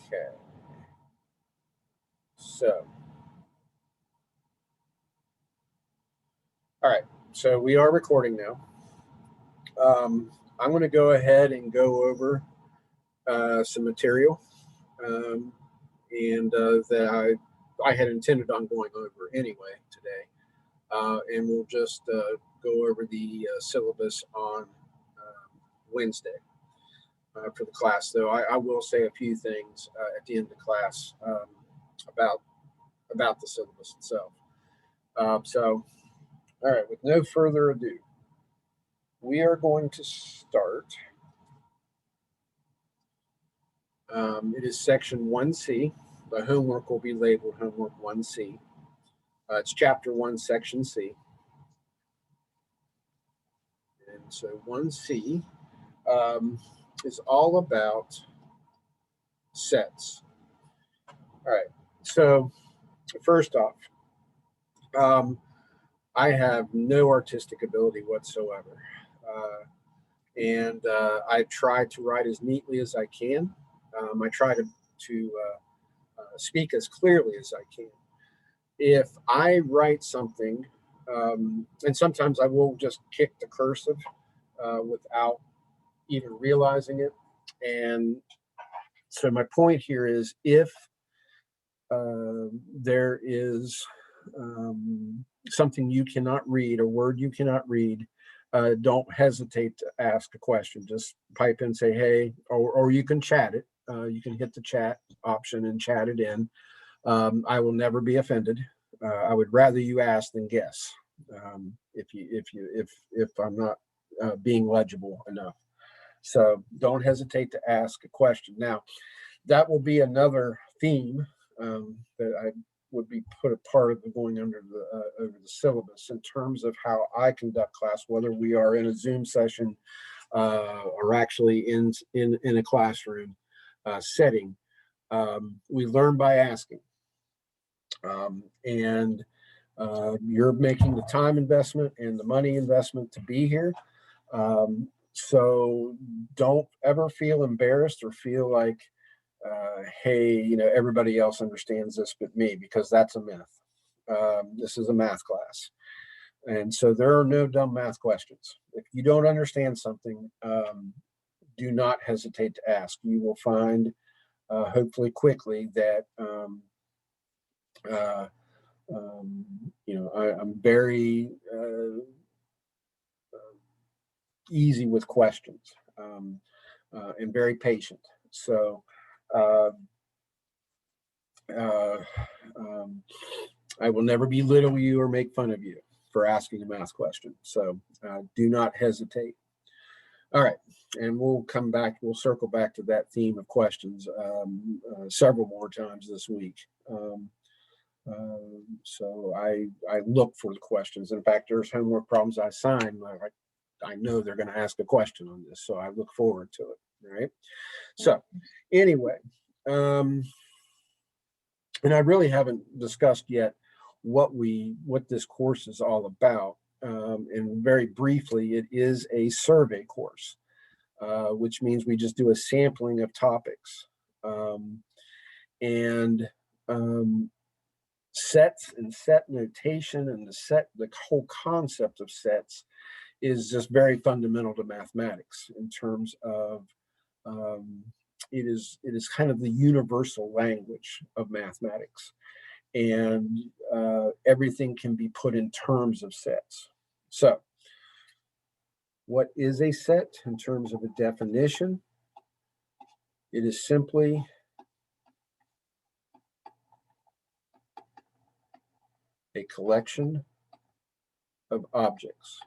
Okay. So, all right. So we are recording now. I'm going to go ahead and go over some material, and that I had intended on going over anyway today, and we'll just go over the syllabus on Wednesday for the class. Though I will say a few things at the end of the class about the syllabus itself. So, all right, with no further ado, we are going to start. It is section 1C. The homework will be labeled homework 1C. It's chapter 1, section C. And so 1C is all about sets. All right. So first off, I have no artistic ability whatsoever. And I try to write as neatly as I can. I try to speak as clearly as I can. If I write something, and sometimes I will just kick the cursive without even realizing it. And so my point here is if there is something you cannot read, a word you cannot read, don't hesitate to ask a question. Just pipe in, say, hey, or you can chat it. You can hit the chat option and chat it in. I will never be offended. I would rather you ask than guess. If I'm not being legible enough. So don't hesitate to ask a question. Now, that will be another theme that I would be put a part of the going under the over the syllabus in terms of how I conduct class, whether we are in a Zoom session or actually in a classroom setting. We learn by asking, and you're making the time investment and the money investment to be here. So don't ever feel embarrassed or feel like, hey, everybody else understands this but me, because that's a myth. This is a math class. And so there are no dumb math questions. If you don't understand something, do not hesitate to ask. You will find, hopefully quickly, that I'm very easy with questions, and very patient. So I will never belittle you or make fun of you for asking a math question. So do not hesitate. All right. And we'll circle back to that theme of questions several more times this week. So I look for the questions. In fact, there's homework problems I assign. I know they're going to ask a question on this, so I look forward to it. Right. So anyway, and I really haven't discussed yet what this course is all about. And very briefly, it is a survey course, which means we just do a sampling of topics. And sets and set notation and the whole concept of sets is just very fundamental to mathematics in terms of it is kind of the universal language of mathematics, and everything can be put in terms of sets. So what is a set in terms of a definition? It is simply a collection of objects.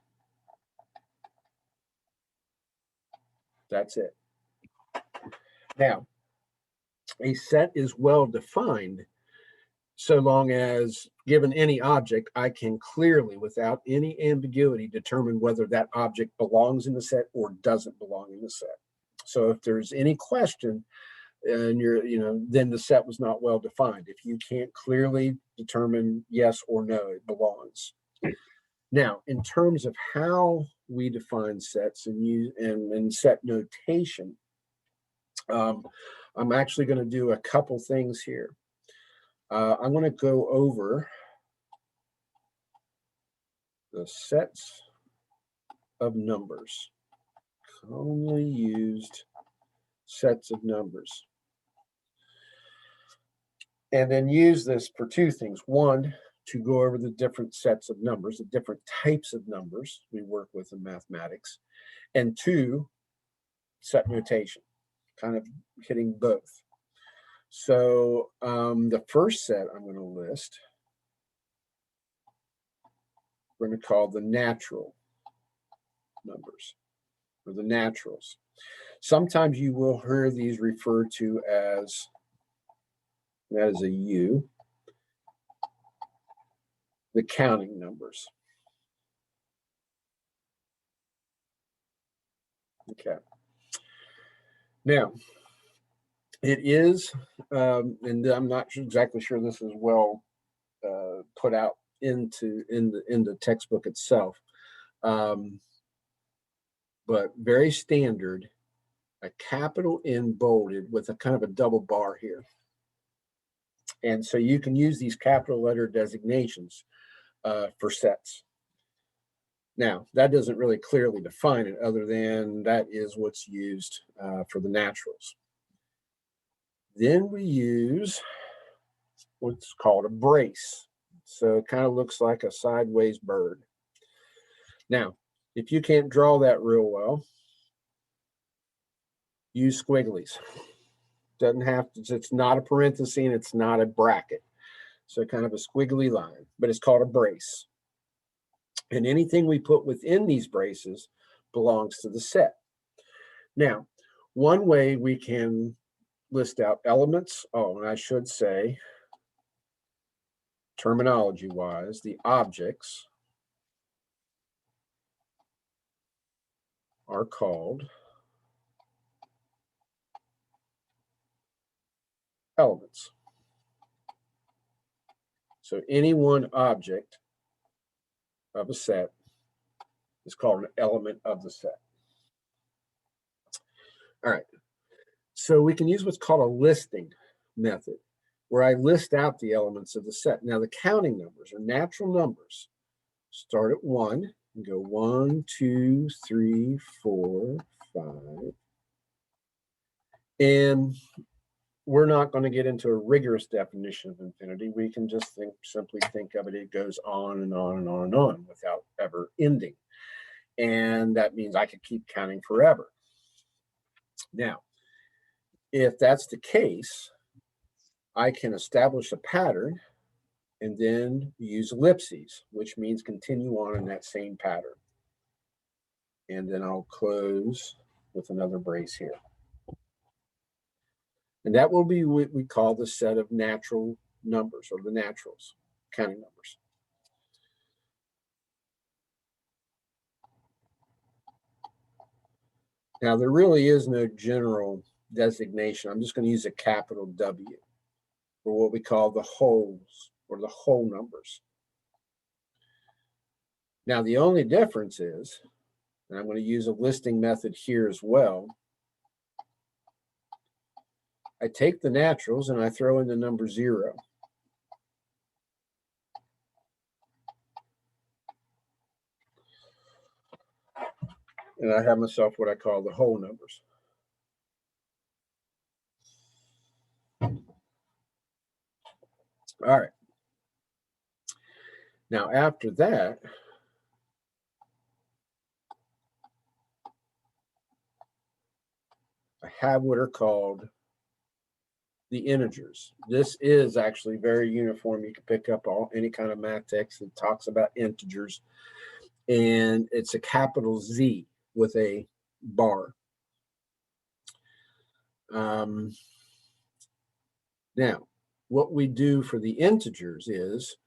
That's it. Now, a set is well defined so long as, given any object, I can clearly, without any ambiguity, determine whether that object belongs in the set or doesn't belong in the set. So if there's any question, and then the set was not well defined. If you can't clearly determine yes or no, it belongs. Now, in terms of how we define sets and set notation, I'm actually going to do a couple things here. I'm going to go over the sets of numbers, commonly used sets of numbers, and then use this for two things. One, to go over the different sets of numbers, the different types of numbers we work with in mathematics, and two, set notation, kind of hitting both. So the first set I'm going to list, we're going to call the natural numbers, or the naturals. Sometimes you will hear these referred to as, that is a U, the counting numbers. Okay. Now, it is, and I'm not exactly sure this is well put out in the textbook itself, but very standard, a capital N bolded with a kind of a double bar here. And so you can use these capital letter designations for sets. Now, that doesn't really clearly define it, other than that is what's used for the naturals. Then we use what's called a brace. So it kind of looks like a sideways bird. Now, if you can't draw that real well, use squigglies. Doesn't have to, it's not a parenthesis and it's not a bracket. So kind of a squiggly line, but it's called a brace. And anything we put within these braces belongs to the set. Now, one way we can list out elements, and I should say, terminology-wise, the objects are called elements. So any one object of a set is called an element of the set. All right. So we can use what's called a listing method, where I list out the elements of the set. Now, the counting numbers are natural numbers. Start at 1 and go 1, 2, 3, 4, 5. And we're not going to get into a rigorous definition of infinity. We can just simply think of it. It goes on and on and on and on without ever ending. And that means I could keep counting forever. Now, if that's the case, I can establish a pattern and then use ellipses, which means continue on in that same pattern. And then I'll close with another brace here. And that will be what we call the set of natural numbers, or the naturals, counting numbers. Now, there really is no general designation. I'm just going to use a capital W for what we call the wholes, or the whole numbers. Now, the only difference is, and I'm going to use a listing method here as well, I take the naturals and I throw in the number 0. And I have myself what I call the whole numbers. All right. Now, after that, I have what are called the integers. This is actually very uniform. You can pick up any kind of math text that talks about integers, and it's a capital Z with a bar. Now, what we do for the integers is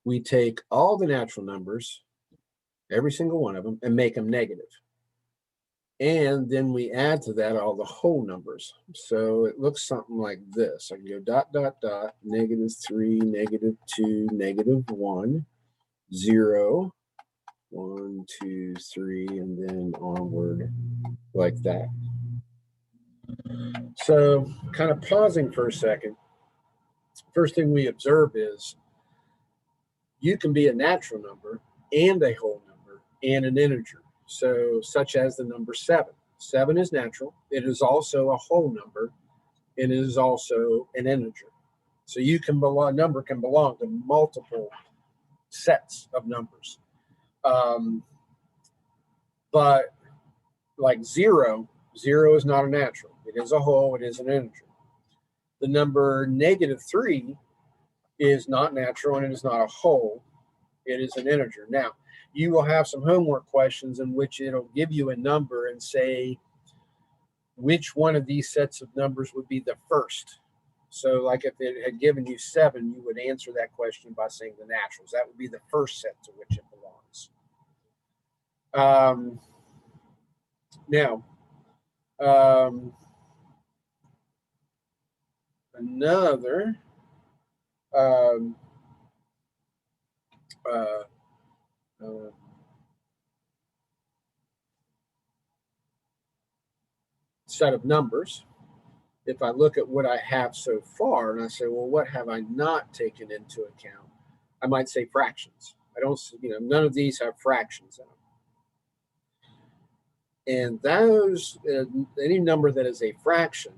we take all the natural numbers, every single one of them, and make them negative. And then we add to that all the whole numbers. So it looks something like this. I can go dot, dot, dot, -3, -2, -1, 0, 1, 2, 3, and then onward like that. So kind of pausing for a second, first thing we observe is you can be a natural number and a whole number and an integer. So such as the number 7. 7 is natural. It is also a whole number and it is also an integer. So you can belong, number can belong to multiple sets of numbers. But like 0, 0 is not a natural. It is a whole, it is an integer. The number -3 is not natural and it is not a whole, it is an integer. Now, you will have some homework questions in which it'll give you a number and say which one of these sets of numbers would be the first. So like if it had given you 7, you would answer that question by saying the naturals. That would be the first set to which it belongs. Now, another set of numbers, if I look at what I have so far and I say, well, what have I not taken into account? I might say fractions. I don't, none of these have fractions in them. And those, any number that is a fraction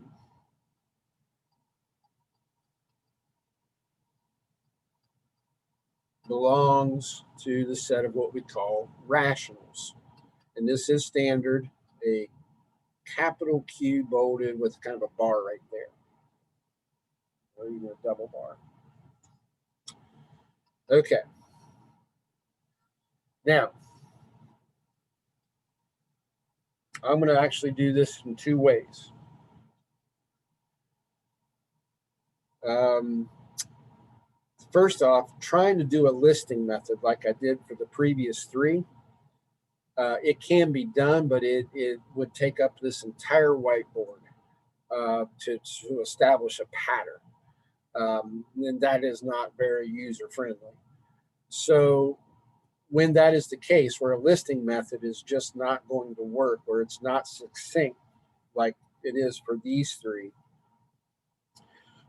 belongs to the set of what we call rationals. And this is standard, a capital Q bolded with kind of a bar right there, or even a double bar. Okay. Now, I'm going to actually do this in 2 ways. First off, trying to do a listing method like I did for the previous 3, it can be done, but it would take up this entire whiteboard to establish a pattern. And that is not very user-friendly. So when that is the case, where a listing method is just not going to work, where it's not succinct like it is for these 3,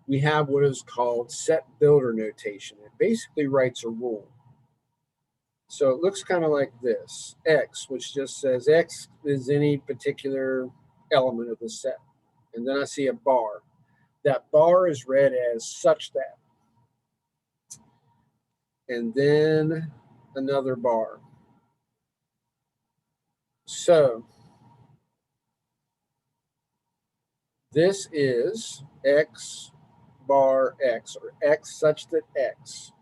we have what is called set builder notation. It basically writes a rule. So it looks kind of like this: X, which just says X is any particular element of the set. And then I see a bar. That bar is read as such that. And then another bar. So this is X bar X, or X such that X.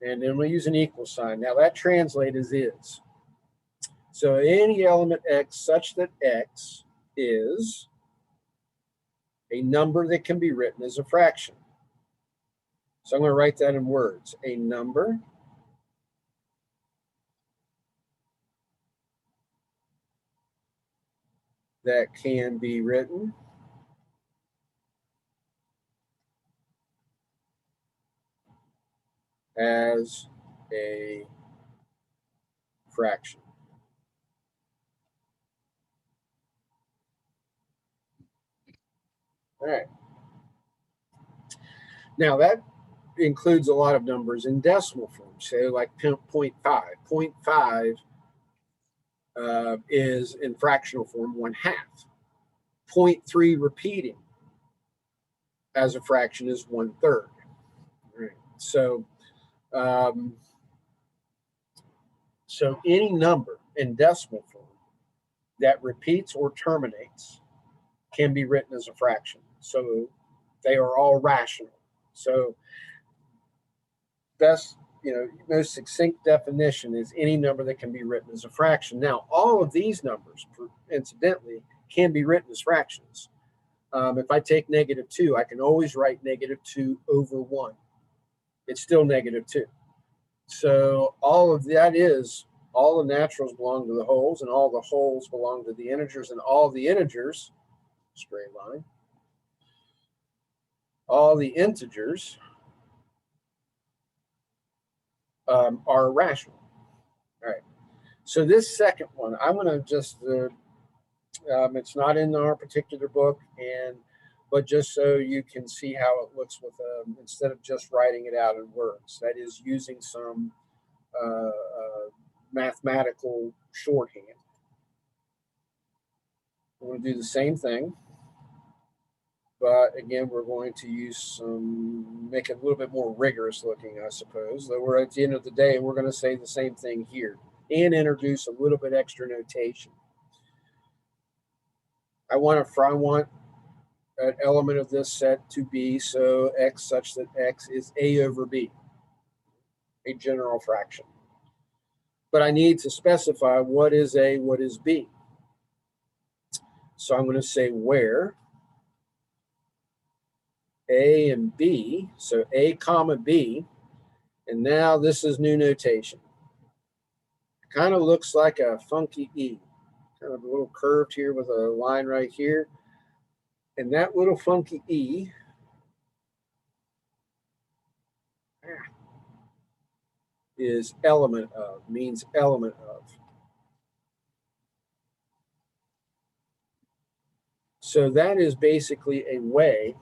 And then we use an equal sign. Now that translates as is. So any element X such that X is a number that can be written as a fraction. So I'm going to write that in words. A number that can be written as a fraction. All right. Now that includes a lot of numbers in decimal form, say like 0.5. 0.5 is in fractional form 1/2. 0.3 repeating as a fraction is 1/3. Right. So any number in decimal form that repeats or terminates can be written as a fraction. So they are all rational. So best, most succinct definition is any number that can be written as a fraction. Now, all of these numbers, incidentally, can be written as fractions. If I take -2, I can always write -2 over 1. It's still -2. So all of that is, all the naturals belong to the wholes, and all the wholes belong to the integers, and all the integers, straight line, all the integers are rational. All right. So this second one, I'm going to just It's not in our particular book, but just so you can see how it looks with instead of just writing it out in words, that is using some mathematical shorthand. We're going to do the same thing, but again, we're going to make it a little bit more rigorous looking, I suppose. Though we're at the end of the day, we're going to say the same thing here and introduce a little bit extra notation. I want an element of this set to be so x such that x is a over b, a general fraction. But I need to specify what is a, what is b. So I'm going to say where a and b, so a comma b, and now this is new notation. It kind of looks like a funky E, kind of a little curved here with a line right here. And that little funky E is element of, means element of. So that is basically a way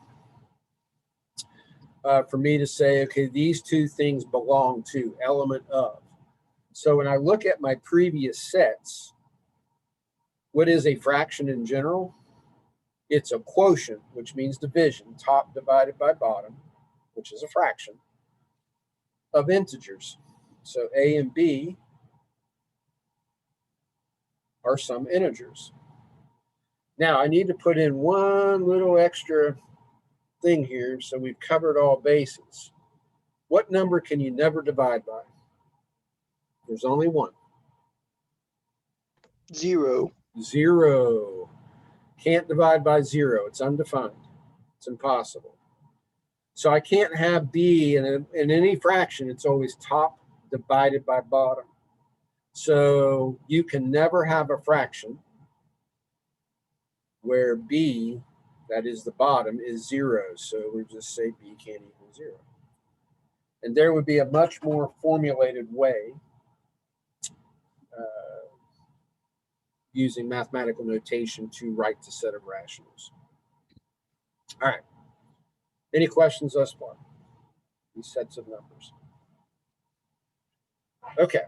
for me to say, okay, these two things belong to, element of. So when I look at my previous sets, what is a fraction in general? It's a quotient, which means division, top divided by bottom, which is a fraction, of integers. So a and b are some integers. Now I need to put in one little extra thing here so we've covered all bases. What number can you never divide by? There's only one. 0. 0. Can't divide by 0. It's undefined. It's impossible. So I can't have b in any fraction. It's always top divided by bottom. So you can never have a fraction where b, that is the bottom, is 0. So we just say b can't equal 0. And there would be a much more formulated way using mathematical notation to write the set of rationals. All right. Any questions thus far? These sets of numbers. Okay.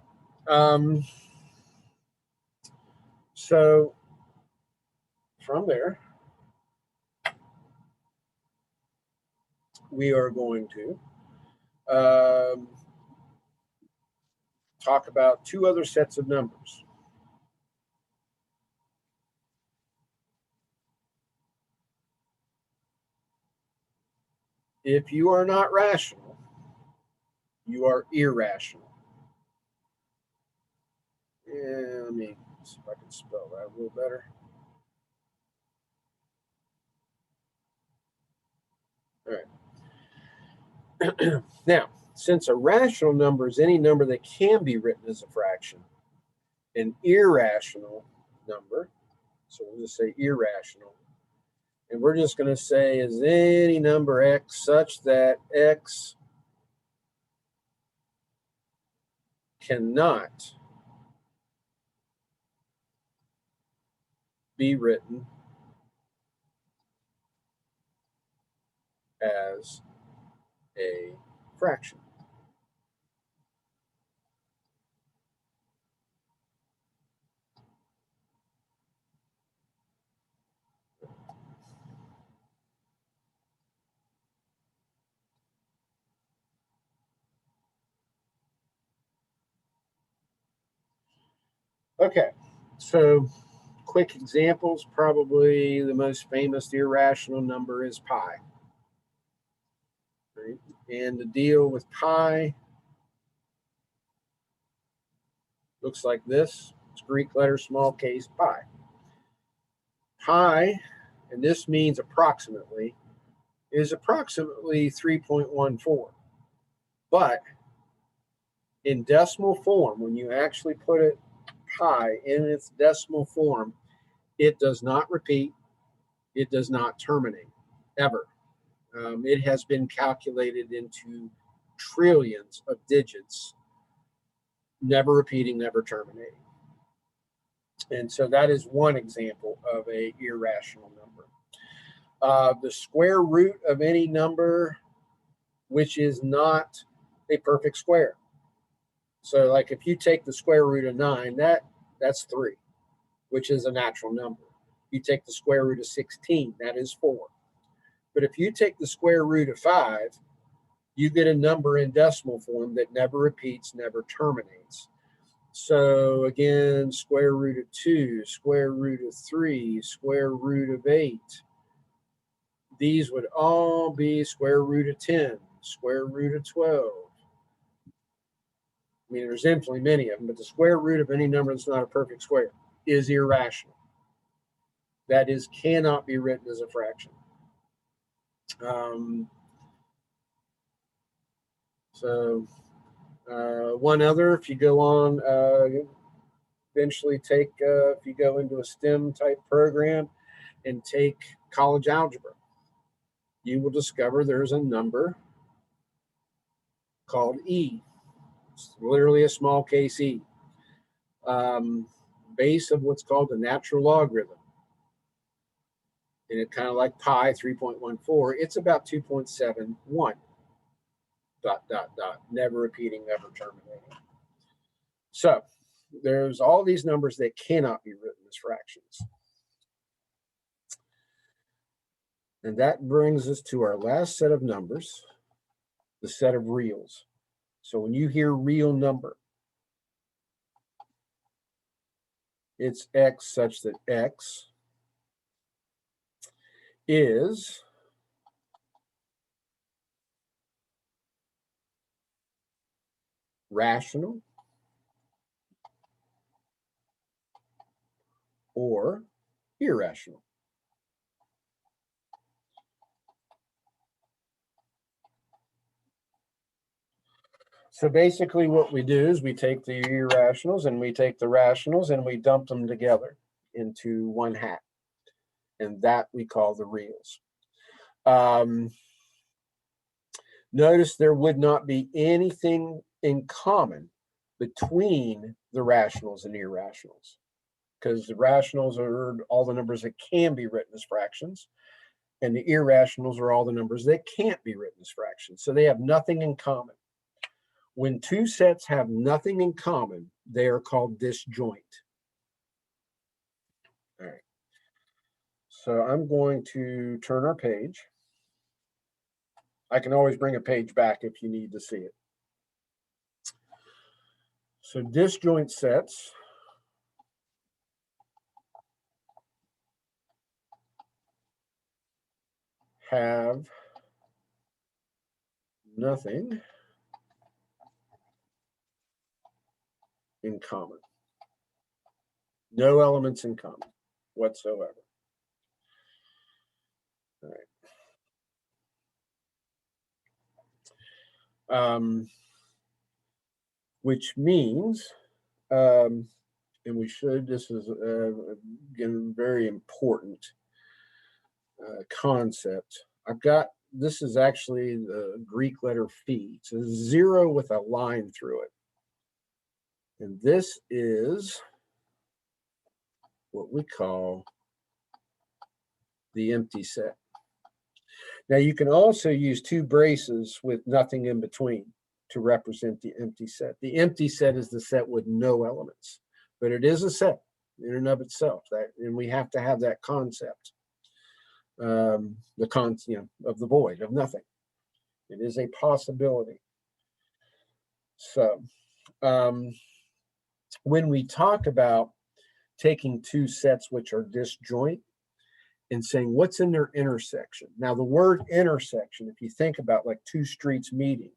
So from there, we are going to talk about two other sets of numbers. If you are not rational, you are irrational. Yeah, let me see if I can spell that a little better. All right. Now, since a rational number is any number that can be written as a fraction, an irrational number, so we'll just say irrational, and we're just going to say is any number x such that x cannot be written as a fraction. Okay, so quick examples. Probably the most famous irrational number is pi. Right? And the deal with pi looks like this. It's Greek letter, small case, pi. Pi, and this means approximately, is approximately 3.14. But in decimal form, when you actually put it pi in its decimal form, it does not repeat, it does not terminate, ever. It has been calculated into trillions of digits, never repeating, never terminating. And so that is one example of a irrational number. The square root of any number which is not a perfect square. So like if you take the square root of 9, that's 3, which is a natural number. You take the square root of 16, that is 4. But if you take the square root of 5, you get a number in decimal form that never repeats, never terminates. So again, square root of 2, square root of 3, square root of 8. These would all be square root of 10, square root of 12. I mean, there's infinitely many of them, but the square root of any number that's not a perfect square is irrational. That is, cannot be written as a fraction. One other, if you go on, eventually take, if you go into a STEM type program and take college algebra, you will discover there's a number called E. It's literally a small case E. Base of what's called the natural logarithm. And it's kind of like pi 3.14. It's about 2.71. ... Never repeating, never terminating. So there's all these numbers that cannot be written as fractions. And that brings us to our last set of numbers, the set of reals. So when you hear real number, it's x such that x is rational or irrational. So basically what we do is we take the irrationals and we take the rationals and we dump them together into one hat. And that we call the reals. Notice there would not be anything in common between the rationals and irrationals, because the rationals are all the numbers that can be written as fractions, and the irrationals are all the numbers that can't be written as fractions. So they have nothing in common. When two sets have nothing in common, they are called disjoint. All right. So I'm going to turn our page. I can always bring a page back if you need to see it. So disjoint sets have nothing in common. No elements in common whatsoever. All right. Which means, and we should, this is again, very important concept. I've got, this is actually the Greek letter phi. It's a 0 with a line through it. And this is what we call the empty set. Now you can also use two braces with nothing in between to represent the empty set. The empty set is the set with no elements, but it is a set in and of itself. And we have to have that concept, of the void, of nothing. It is a possibility. So when we talk about taking two sets which are disjoint and saying what's in their intersection. Now the word intersection, if you think about like two streets meeting,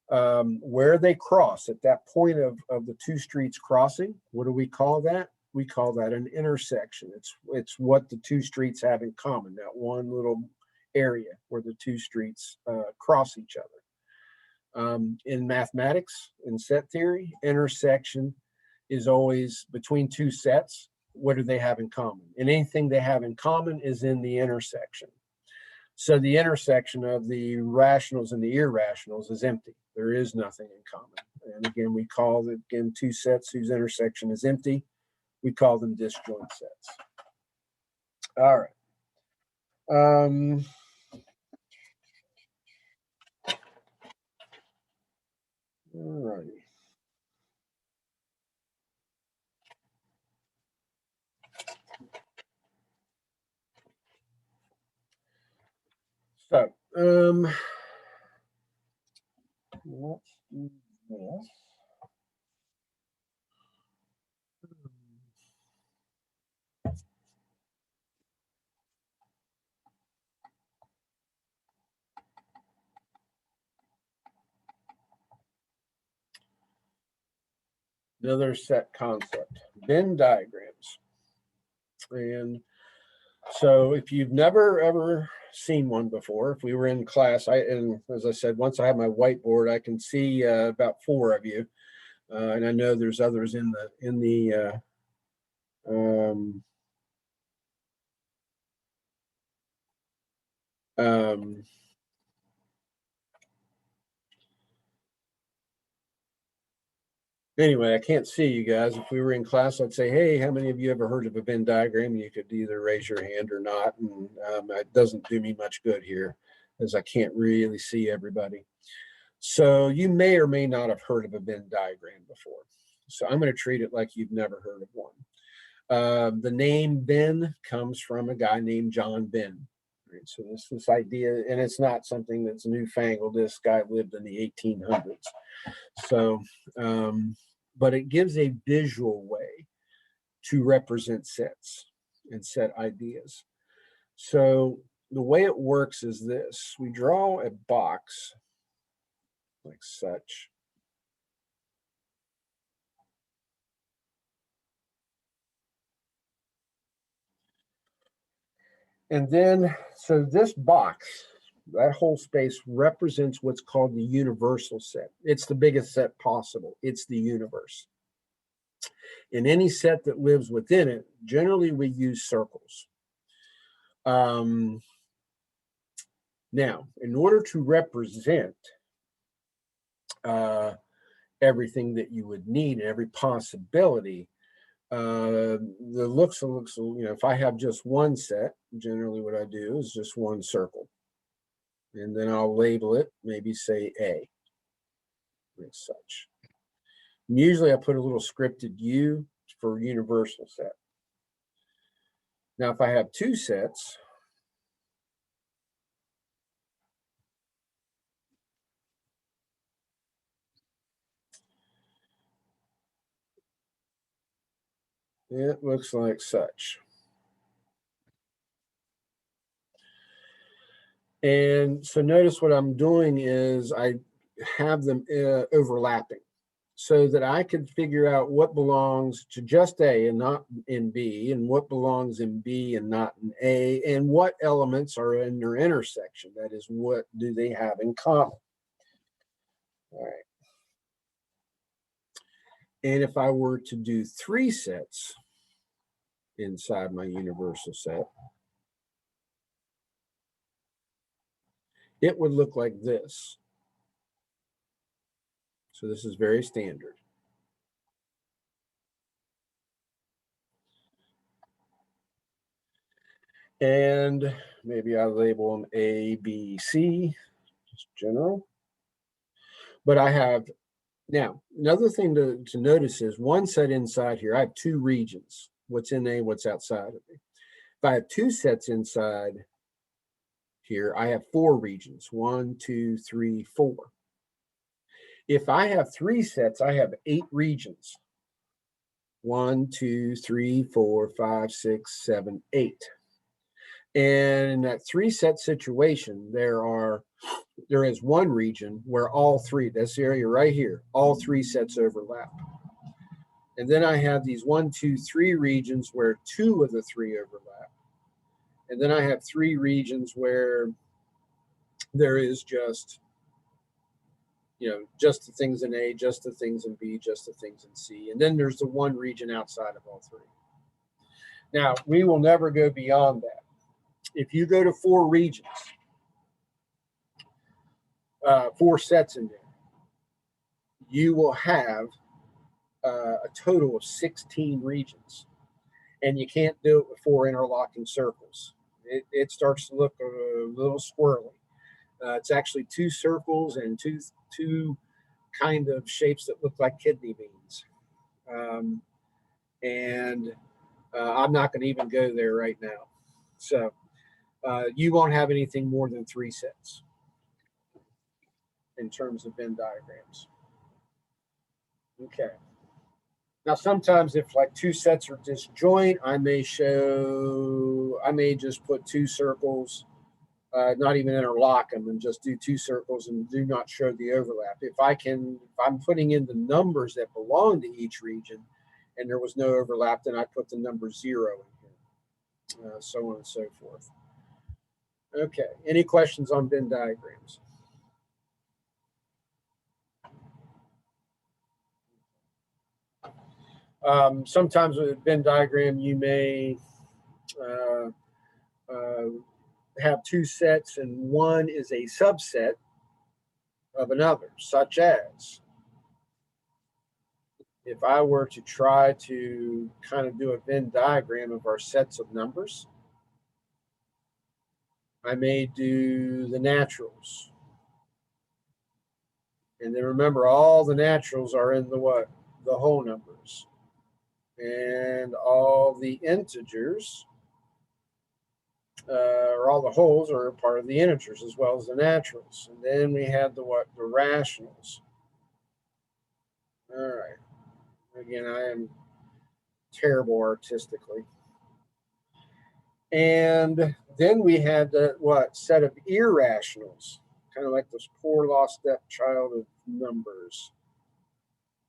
where they cross at that point of the two streets crossing, what do we call that? We call that an intersection. It's what the two streets have in common, that one little area where the two streets cross each other. In mathematics, in set theory, intersection is always between two sets. What do they have in common? And anything they have in common is in the intersection. So the intersection of the rationals and the irrationals is empty. There is nothing in common. And again, we call it, again, two sets whose intersection is empty. we call them disjoint sets. All right. All righty. So, let's do this. Another set concept, Venn diagrams. And so if you've never ever seen one before, if we were in class, and as I said, once I have my whiteboard, I can see about 4 of you. And I know there's others in the um, anyway, I can't see you guys. If we were in class, I'd say, hey, how many of you ever heard of a Venn diagram? And you could either raise your hand or not. And it doesn't do me much good here as I can't really see everybody. So you may or may not have heard of a Venn diagram before. So I'm going to treat it like you've never heard of one. The name Venn comes from a guy named John Venn. Right? So this idea, and it's not something that's newfangled. This guy lived in the 1800s. So, but it gives a visual way to represent sets and set ideas. So the way it works is this: we draw a box like such. And then, so this box, that whole space represents what's called the universal set. It's the biggest set possible. It's the universe. In any set that lives within it, generally we use circles. Now, in order to represent everything that you would need and every possibility, if I have just one set, generally what I do is just one circle. And then I'll label it, maybe say A, as such. And usually I put a little scripted U for universal set. Now, if I have 2 sets, it looks like such. And so notice what I'm doing is I have them overlapping so that I can figure out what belongs to just A and not in B, and what belongs in B and not in A, and what elements are in their intersection. That is, what do they have in common? All right. And if I were to do 3 sets inside my universal set, it would look like this. So this is very standard. And maybe I label them A, B, C, just general. But I have, now, another thing to notice is one set inside here, I have 2 regions. What's in A, what's outside of A. If I have 2 sets inside here, I have 4 regions, 1, 2, 3, 4. If I have 3 sets, I have 8 regions. 1, 2, 3, 4, 5, 6, 7, 8. And in that 3 set situation, there is one region where all 3, this area right here, all 3 sets overlap. And then I have these 1, 2, 3 regions where 2 of the 3 overlap. And then I have 3 regions where there is just, just the things in A, just the things in B, just the things in C. And then there's the 1 region outside of all 3. Now, we will never go beyond that. If you go to 4 regions, 4 sets in there, you will have a total of 16 regions. And you can't do it with 4 interlocking circles. It starts to look a little squirrely. It's actually 2 circles and two kind of shapes that look like kidney beans. Um, and I'm not going to even go there right now. So you won't have anything more than 3 sets in terms of Venn diagrams. Okay. Now, sometimes if like 2 sets are disjoint, I may just put 2 circles, not even interlock them, and just do 2 circles and do not show the overlap. If I'm putting in the numbers that belong to each region and there was no overlap, then I put the number 0 in here, so on and so forth. Okay, any questions on Venn diagrams? Sometimes with a Venn diagram, you may have 2 sets and one is a subset of another, such as if I were to try to kind of do a Venn diagram of our sets of numbers, I may do the naturals. And then remember, all the naturals are in the what? The whole numbers. And all the integers, or all the wholes, are part of the integers as well as the naturals. And then we have the what? The rationals. All right. Again, I am terrible artistically. And then we had the what? Set of irrationals, kind of like this poor lost stepchild of numbers.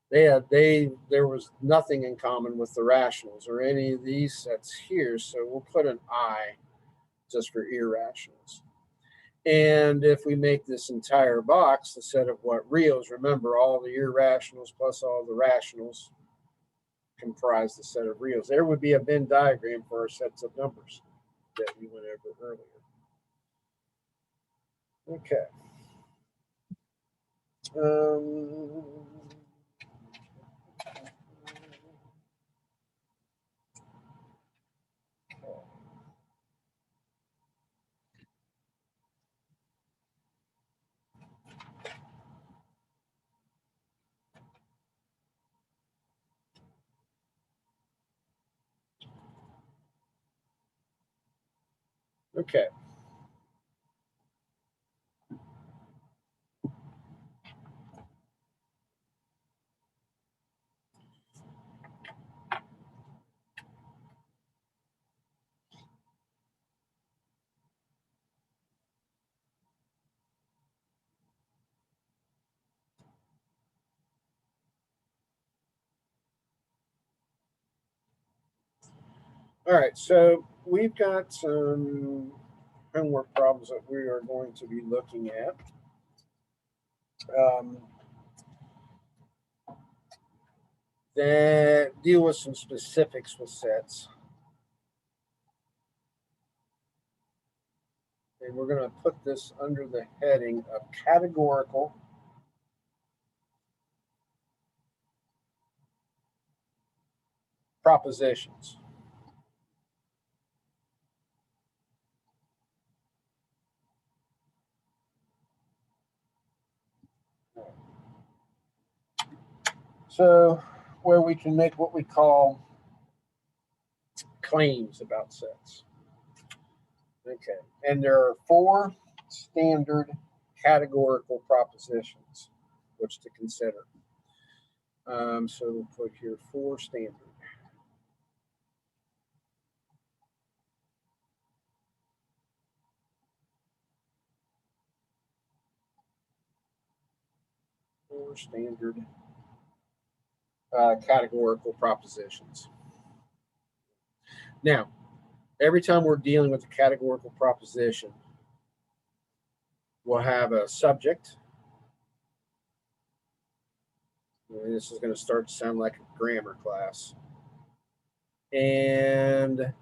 There was nothing in common with the rationals or any of these sets here, so we'll put an I just for irrationals. And if we make this entire box a set of what? Reals, remember all the irrationals plus all the rationals comprise the set of reals. There would be a Venn diagram for our sets of numbers that we went over earlier. Okay. Okay. All right, so we've got some homework problems that we are going to be looking at. That deal with some specifics with sets. And we're going to put this under the heading of categorical propositions. So, where we can make what we call claims about sets. Okay, and there are 4 standard categorical propositions which to consider. So we'll put here 4 standard. Standard categorical propositions. Now, every time we're dealing with a categorical proposition, we'll have a subject. And this is going to start to sound like a grammar class. And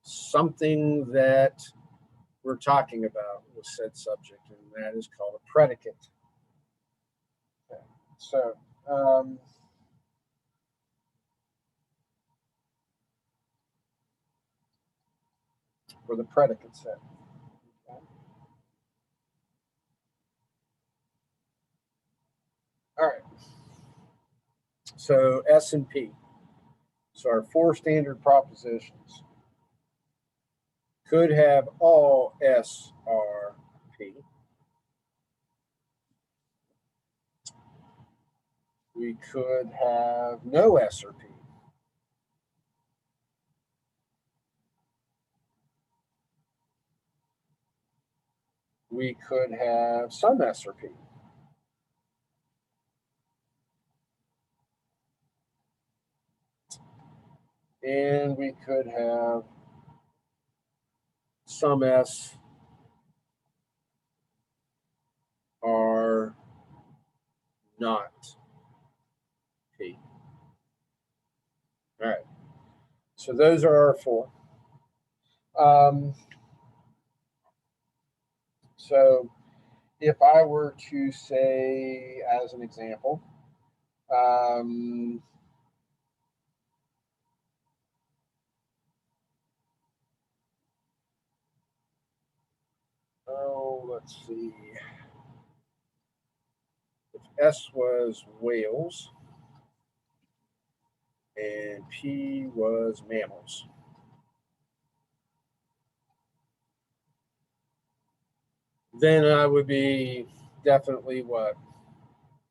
something that we're talking about with said subject, and that is called a predicate. Okay. So, for the predicate set. Okay. All right. So S and P. So our four standard propositions could have all S, R, P. We could have no S or P. We could have some S or P. And we could have some S, R, not P. All right. So those are our four. So if I were to say, as an example, let's see. If S was whales and P was mammals, then I would be definitely what?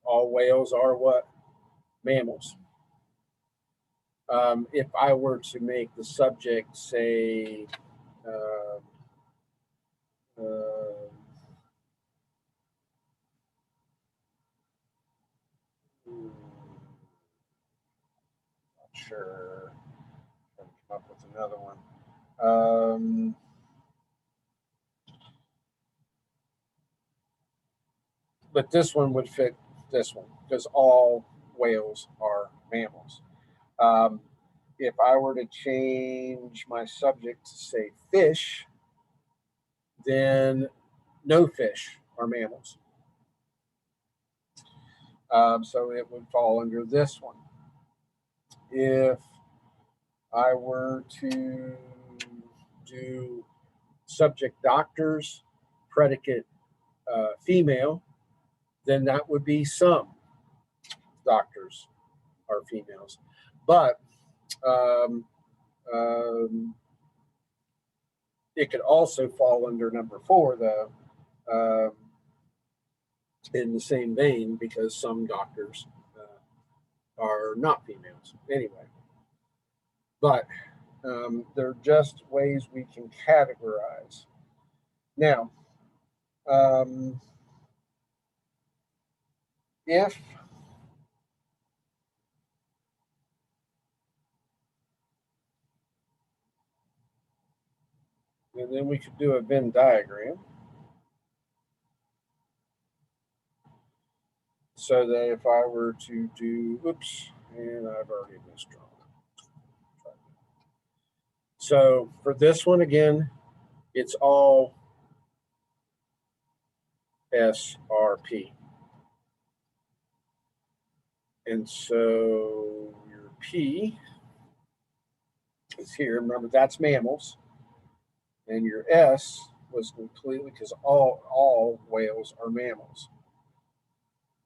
All whales are what? Mammals. If I were to make the subject say, uh, uh, not sure, trying to come up with another one. But this one would fit this one because all whales are mammals. Um, if I were to change my subject to say fish, then no fish are mammals. So it would fall under this one. If I were to do subject doctors, predicate female, then that would be some doctors are females. But um, um, it could also fall under number four, though, in the same vein, because some doctors are not females anyway. But they're just ways we can categorize. Now, if and then we could do a Venn diagram so that if I were to do, oops, and I've already misdrawn. So for this one again, it's all SRP. And so your P is here. Remember, that's mammals. And your S was completely because all whales are mammals.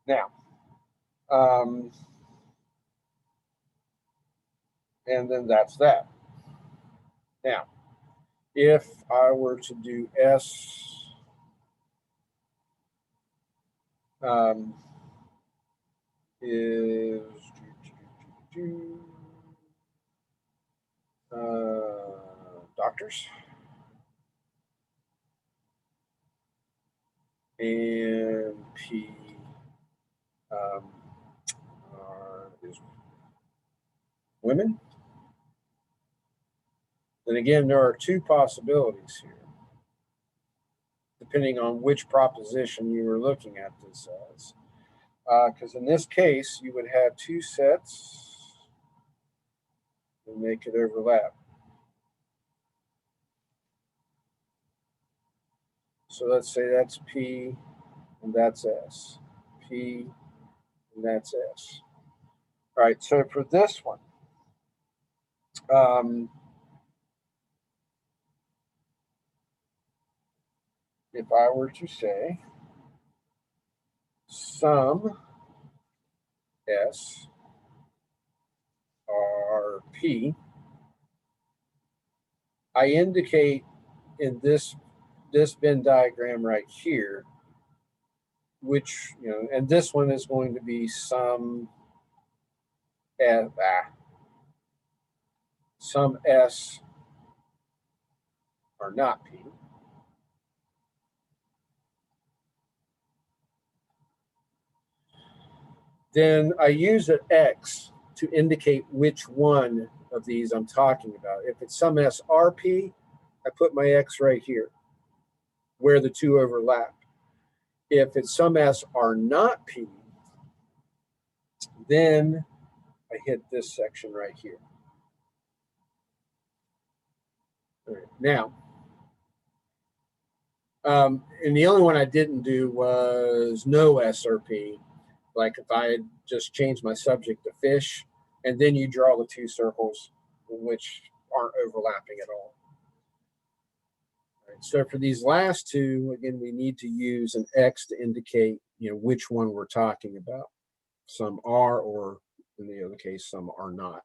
Now, and then that's that. Now, if I were to do S, is doctors and P is women. Then again, there are two possibilities here, depending on which proposition you were looking at this as. Because in this case, you would have two sets and they could overlap. So let's say that's P and that's S. P and that's S. All right, so for this one, if I were to say sum S R P, I indicate in this Venn diagram right here, which, and this one is going to be sum S or not P. Then I use an X to indicate which one of these I'm talking about. If it's sum SRP, I put my X right here where the two overlap. If it's sum S are not P, then I hit this section right here. All right, now, and the only one I didn't do was no SRP. Like if I had just changed my subject to fish, and then you draw the two circles which aren't overlapping at all. All right, so for these last two, again, we need to use an X to indicate, which one we're talking about. Some are, or in the other case, some are not.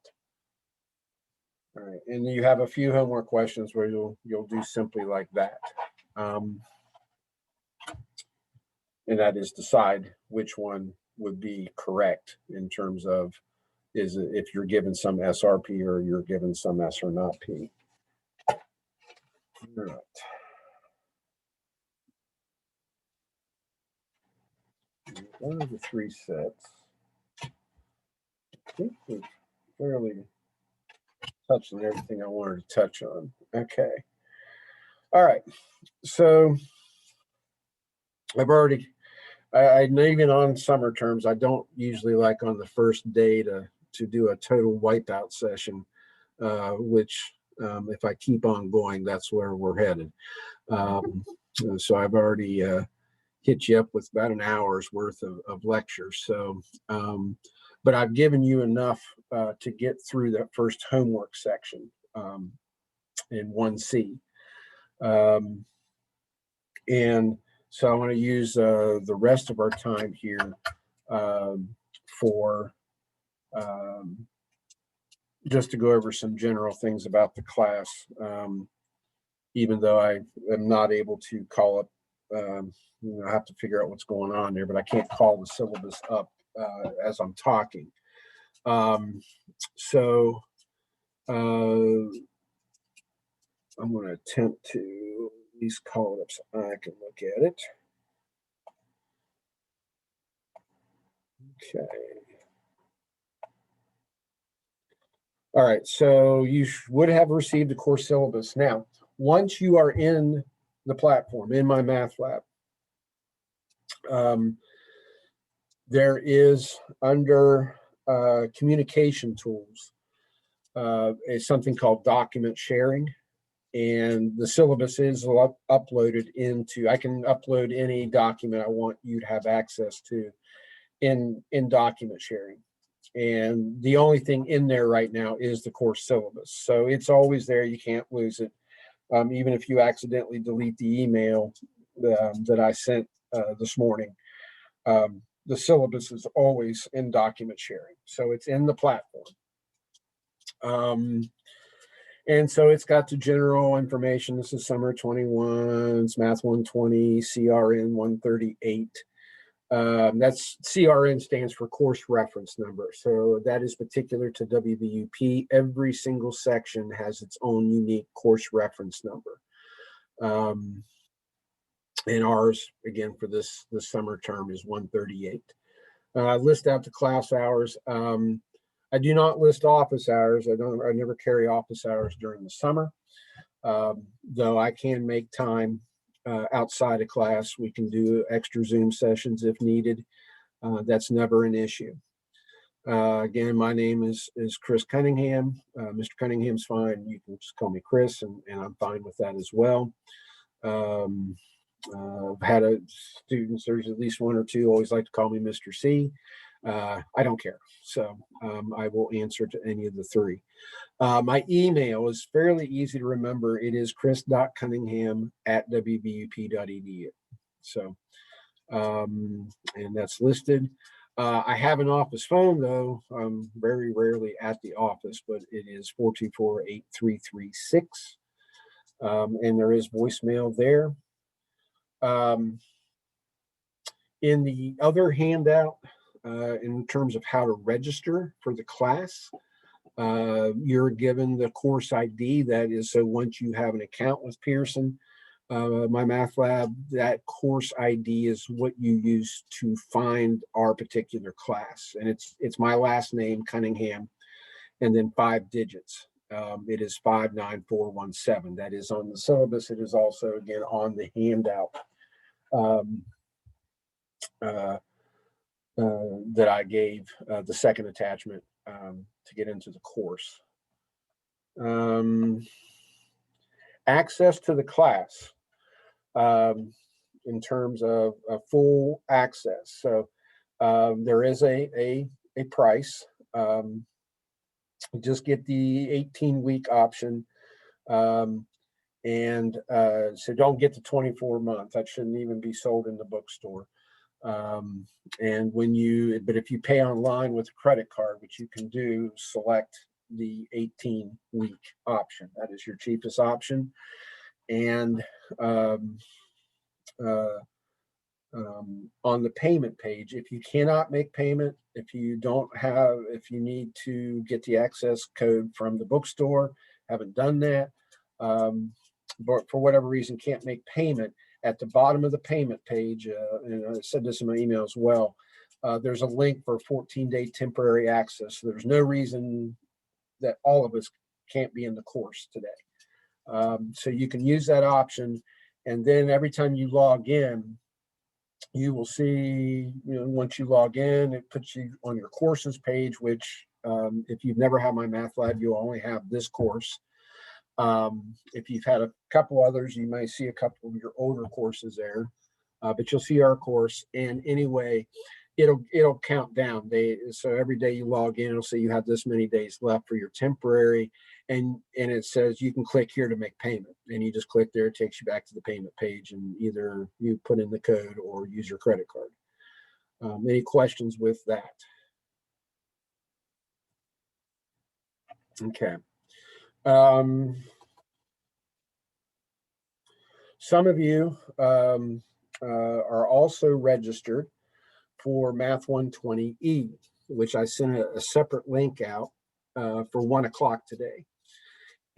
All right, and you have a few homework questions where you'll do simply like that. And that is decide which one would be correct in terms of is it if you're given some SRP or you're given some S or not P. All right. One of the three sets. I think we've fairly touched on everything I wanted to touch on. Okay. All right. So I've already, I even on summer terms, I don't usually like on the first day to do a total wipeout session, which if I keep on going, that's where we're headed. So I've already hit you up with about an hour's worth of lectures. So, but I've given you enough to get through that first homework section in 1C. And so I want to use the rest of our time here for just to go over some general things about the class, even though I am not able to call up, I have to figure out what's going on there, but I can't call the syllabus up as I'm talking. So I'm going to attempt to at least call it up so I can look at it. Okay. All right, so you would have received a course syllabus. Now, once you are in the platform, in my math lab, there is under communication tools is something called document sharing. And the syllabus is uploaded into, I can upload any document I want you to have access to in document sharing. And the only thing in there right now is the course syllabus. So it's always there. You can't lose it. Even if you accidentally delete the email that I sent this morning, the syllabus is always in document sharing. So it's in the platform. And so it's got the general information. This is summer 21, it's math 120, CRN 138. That's CRN stands for course reference number. So that is particular to WVUP. Every single section has its own unique course reference number. And ours, again, for this summer term is 138. List out the class hours. I do not list office hours. I never carry office hours during the summer, though I can make time outside of class. We can do extra Zoom sessions if needed. That's never an issue. Again, my name is Chris Cunningham. Mr. Cunningham's fine. You can just call me Chris, and I'm fine with that as well. I've had students, there's at least one or two always like to call me Mr. C. I don't care. So I will answer to any of the three. My email is fairly easy to remember. It is chris.cunningham@wbup.edu. So, and that's listed. I have an office phone, though. I'm very rarely at the office, but it is 424-8336. And there is voicemail there. In the other handout, in terms of how to register for the class, you're given the course ID. That is, so once you have an account with Pearson, MyMathLab, that course ID is what you use to find our particular class. And it's my last name, Cunningham, and then 5 digits. It is 59417. That is on the syllabus. It is also, again, on the handout that I gave, the second attachment, to get into the course. Access to the class, in terms of full access. So there is a price. Just get the 18-week option. And so don't get the 24-month. That shouldn't even be sold in the bookstore. And but if you pay online with a credit card, which you can do, select the 18-week option. That is your cheapest option. And on the payment page, if you cannot make payment, if you need to get the access code from the bookstore, haven't done that, but for whatever reason can't make payment, at the bottom of the payment page, and I said this in my email as well, there's a link for 14-day temporary access. So there's no reason that all of us can't be in the course today. So you can use that option, and then every time you log in, you will see, once you log in, it puts you on your courses page, which if you've never had MyMathLab, you'll only have this course. If you've had a couple others, you may see a couple of your older courses there, but you'll see our course. And anyway, it'll count down. So every day you log in, it'll say you have this many days left for your temporary, and it says you can click here to make payment, and you just click there. It takes you back to the payment page, and either you put in the code or use your credit card. Any questions with that? Okay. Some of you are also registered for Math 120E, which I sent a separate link out for 1 o'clock today.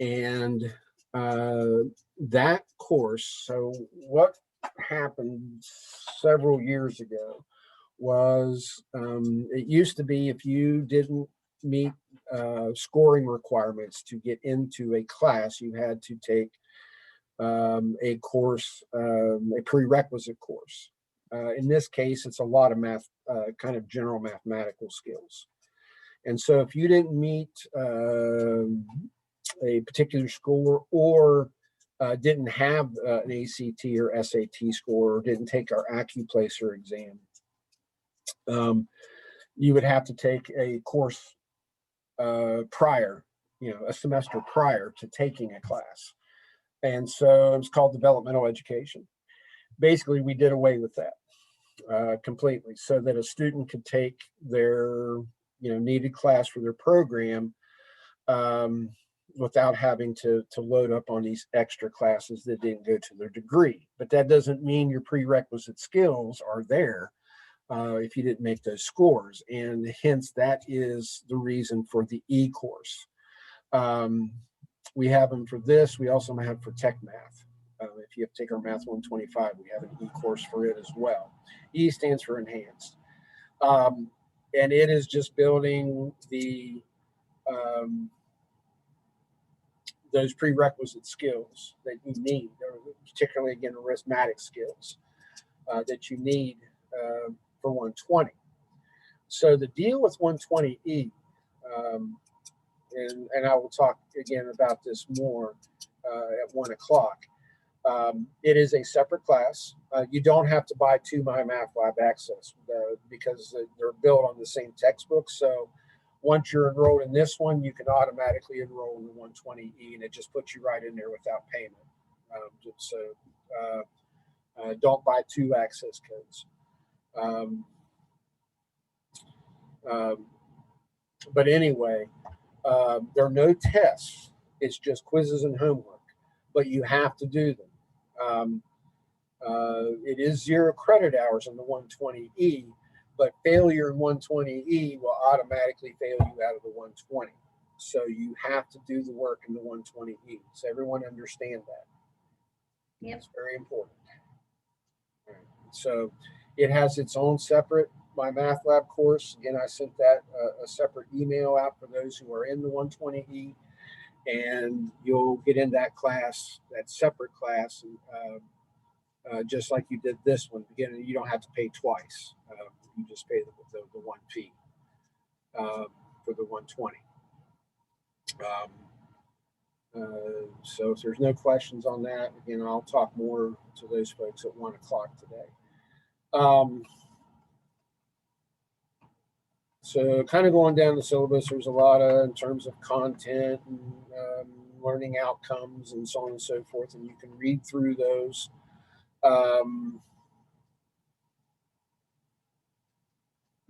And that course, so what happened several years ago was, it used to be if you didn't meet scoring requirements to get into a class, you had to take a course, a prerequisite course. In this case, it's a lot of math, kind of general mathematical skills. And so if you didn't meet a particular score, or didn't have an ACT or SAT score, or didn't take our AccuPlacer exam, you would have to take a course prior, a semester prior to taking a class. And so it's called developmental education. Basically, we did away with that completely, so that a student could take their needed class for their program without having to load up on these extra classes that didn't go to their degree. But that doesn't mean your prerequisite skills are there if you didn't make those scores. And hence, that is the reason for the E-course. We have them for this. We also have for Tech Math. If you have to take our Math 125, we have an E-course for it as well. E stands for enhanced. And it is just building the those prerequisite skills that you need, particularly, again, arithmetic skills that you need for 120. So the deal with 120E, and I will talk again about this more at 1 o'clock. It is a separate class. You don't have to buy two MyMathLab Access because they're built on the same textbook. So once you're enrolled in this one, you can automatically enroll in the 120E, and it just puts you right in there without payment. Don't buy two access codes. But anyway, there are no tests. It's just quizzes and homework, but you have to do them. It is 0 credit hours in the 120E, but failure in 120E will automatically fail you out of the 120. So you have to do the work in the 120E. So everyone understand that. Yep. It's very important. So it has its own separate MyMathLab course. Again, I sent that a separate email out for those who are in the 120E, and you'll get in that class, that separate class, and just like you did this one. Again, you don't have to pay twice. You just pay the one fee for the 120. So if there's no questions on that, again, I'll talk more to those folks at 1 o'clock today. So kind of going down the syllabus, there's a lot in terms of content and learning outcomes and so on and so forth, and you can read through those.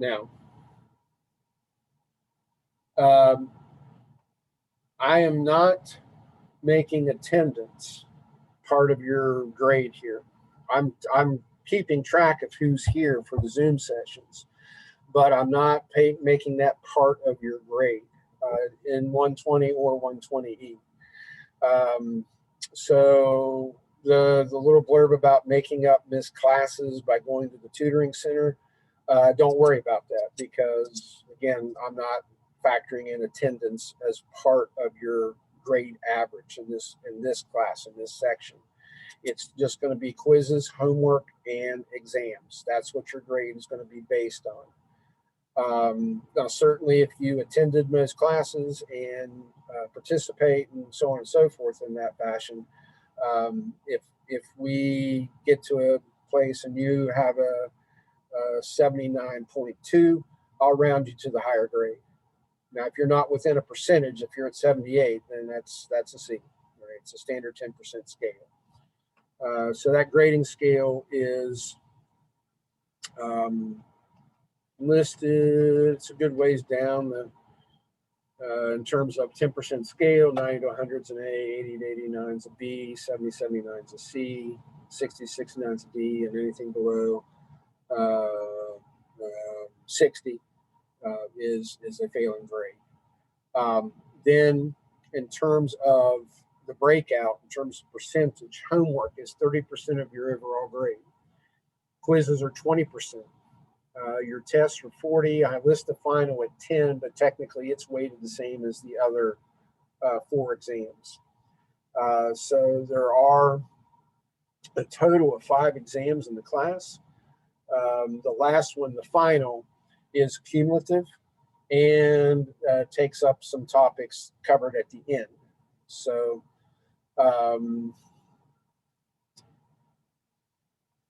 Now, I am not making attendance part of your grade here. I'm keeping track of who's here for the Zoom sessions, but I'm not making that part of your grade in 120 or 120E. So the little blurb about making up missed classes by going to the tutoring center, don't worry about that, because again, I'm not factoring in attendance as part of your grade average in this class, in this section. It's just going to be quizzes, homework, and exams. That's what your grade is going to be based on. Now, certainly, if you attended most classes and participate and so on and so forth in that fashion, if we get to a place and you have a 79.2, I'll round you to the higher grade. Now, if you're not within a percentage, if you're at 78, then that's a C. Right? It's a standard 10% scale. So that grading scale is listed. It's a good ways down in terms of 10% scale. 90 to 100 is an A, 80 to 89 is a B, 70 to 79 is a C, 60 to 69 is a D, and anything below 60 is a failing grade. Then in terms of the breakout, in terms of percentage, homework is 30% of your overall grade. Quizzes are 20%. Your tests are 40. I list the final at 10, but technically it's weighted the same as the other 4 exams. So there are a total of 5 exams in the class. The last one, the final, is cumulative and takes up some topics covered at the end. So, and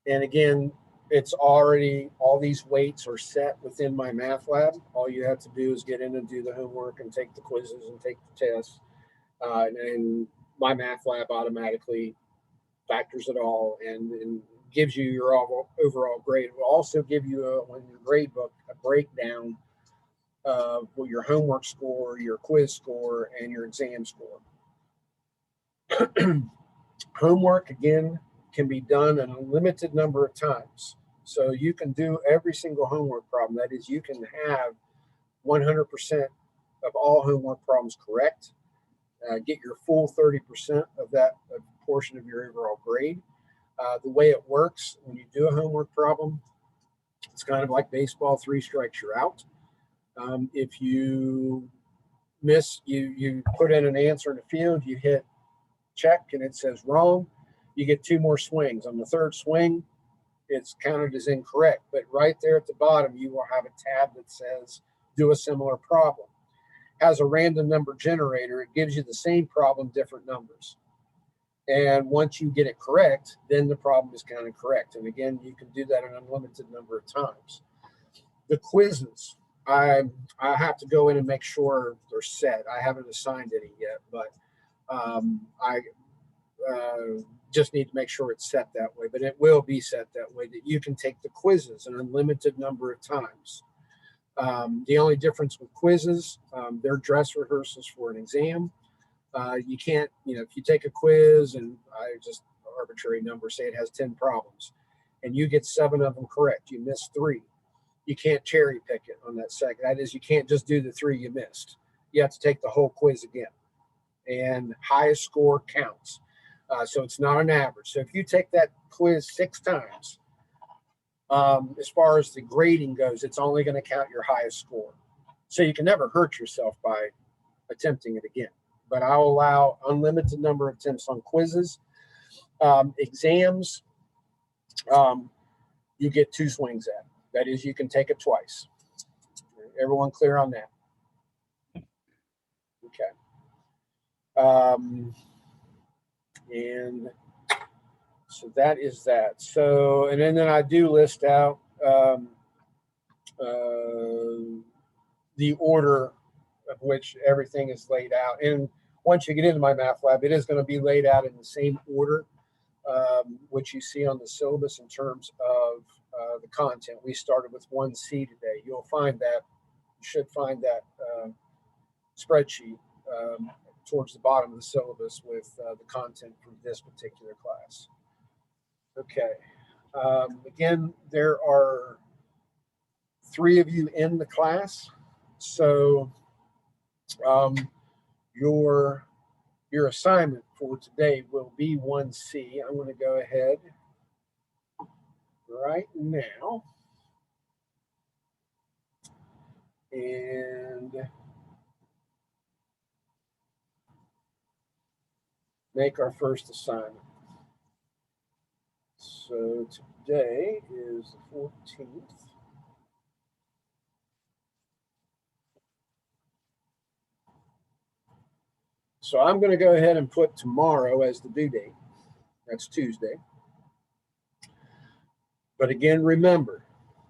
again, it's already, all these weights are set within MyMathLab. All you have to do is get in and do the homework and take the quizzes and take the tests. And MyMathLab automatically factors it all and gives you your overall grade. It will also give you, on your grade book, a breakdown of your homework score, your quiz score, and your exam score. Homework, again, can be done in a limited number of times. So you can do every single homework problem. That is, you can have 100% of all homework problems correct, get your full 30% of that portion of your overall grade. The way it works when you do a homework problem, it's kind of like baseball, 3 strikes, you're out. If you miss, you put in an answer in the field, you hit check and it says wrong, you get 2 more swings. On the 3rd swing, it's counted as incorrect. But right there at the bottom, you will have a tab that says do a similar problem. Has a random number generator. It gives you the same problem, different numbers. And once you get it correct, then the problem is counted correct. And again, you can do that an unlimited number of times. The quizzes, I have to go in and make sure they're set. I haven't assigned any yet, but I just need to make sure it's set that way. But it will be set that way that you can take the quizzes an unlimited number of times. The only difference with quizzes, they're dress rehearsals for an exam. You can't, if you take a quiz and I just arbitrary number, say it has 10 problems and you get 7 of them correct, you miss 3. You can't cherry pick it on that second. That is, you can't just do the 3 you missed. You have to take the whole quiz again, and highest score counts. So it's not an average. So if you take that quiz 6 times, as far as the grading goes, it's only going to count your highest score. So you can never hurt yourself by attempting it again. But I'll allow unlimited number of attempts on quizzes. Exams, you get 2 swings at. That is, you can take it twice. Everyone clear on that? Okay. And so that is that. So, and then I do list out the order of which everything is laid out. And once you get into my math lab, it is going to be laid out in the same order, which you see on the syllabus in terms of the content. We started with 1C today. You'll find that, you should find that spreadsheet towards the bottom of the syllabus with the content for this particular class. Okay. Again, there are 3 of you in the class. So your assignment for today will be 1C. I'm going to go ahead right now and make our first assignment. So today is the 14th. So I'm going to go ahead and put tomorrow as the due date. That's Tuesday. But again, remember,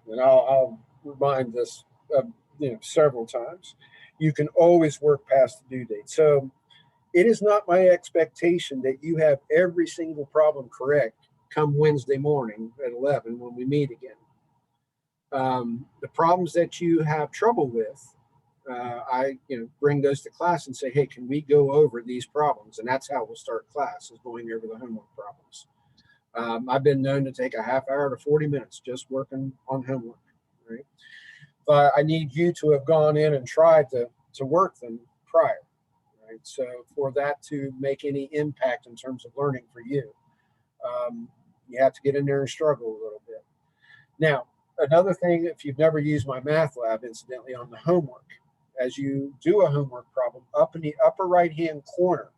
and I'll remind this several times, you can always work past the due date. So it is not my expectation that you have every single problem correct come Wednesday morning at 11 when we meet again. The problems that you have trouble with, I bring those to class and say, hey, can we go over these problems? And that's how we'll start class, is going over the homework problems. I've been known to take a half hour to 40 minutes just working on homework, right? But I need you to have gone in and tried to work them prior, right? So for that to make any impact in terms of learning for you, you have to get in there and struggle a little bit. Now, another thing, if you've never used my math lab, incidentally, on the homework, as you do a homework problem, up in the upper right-hand corner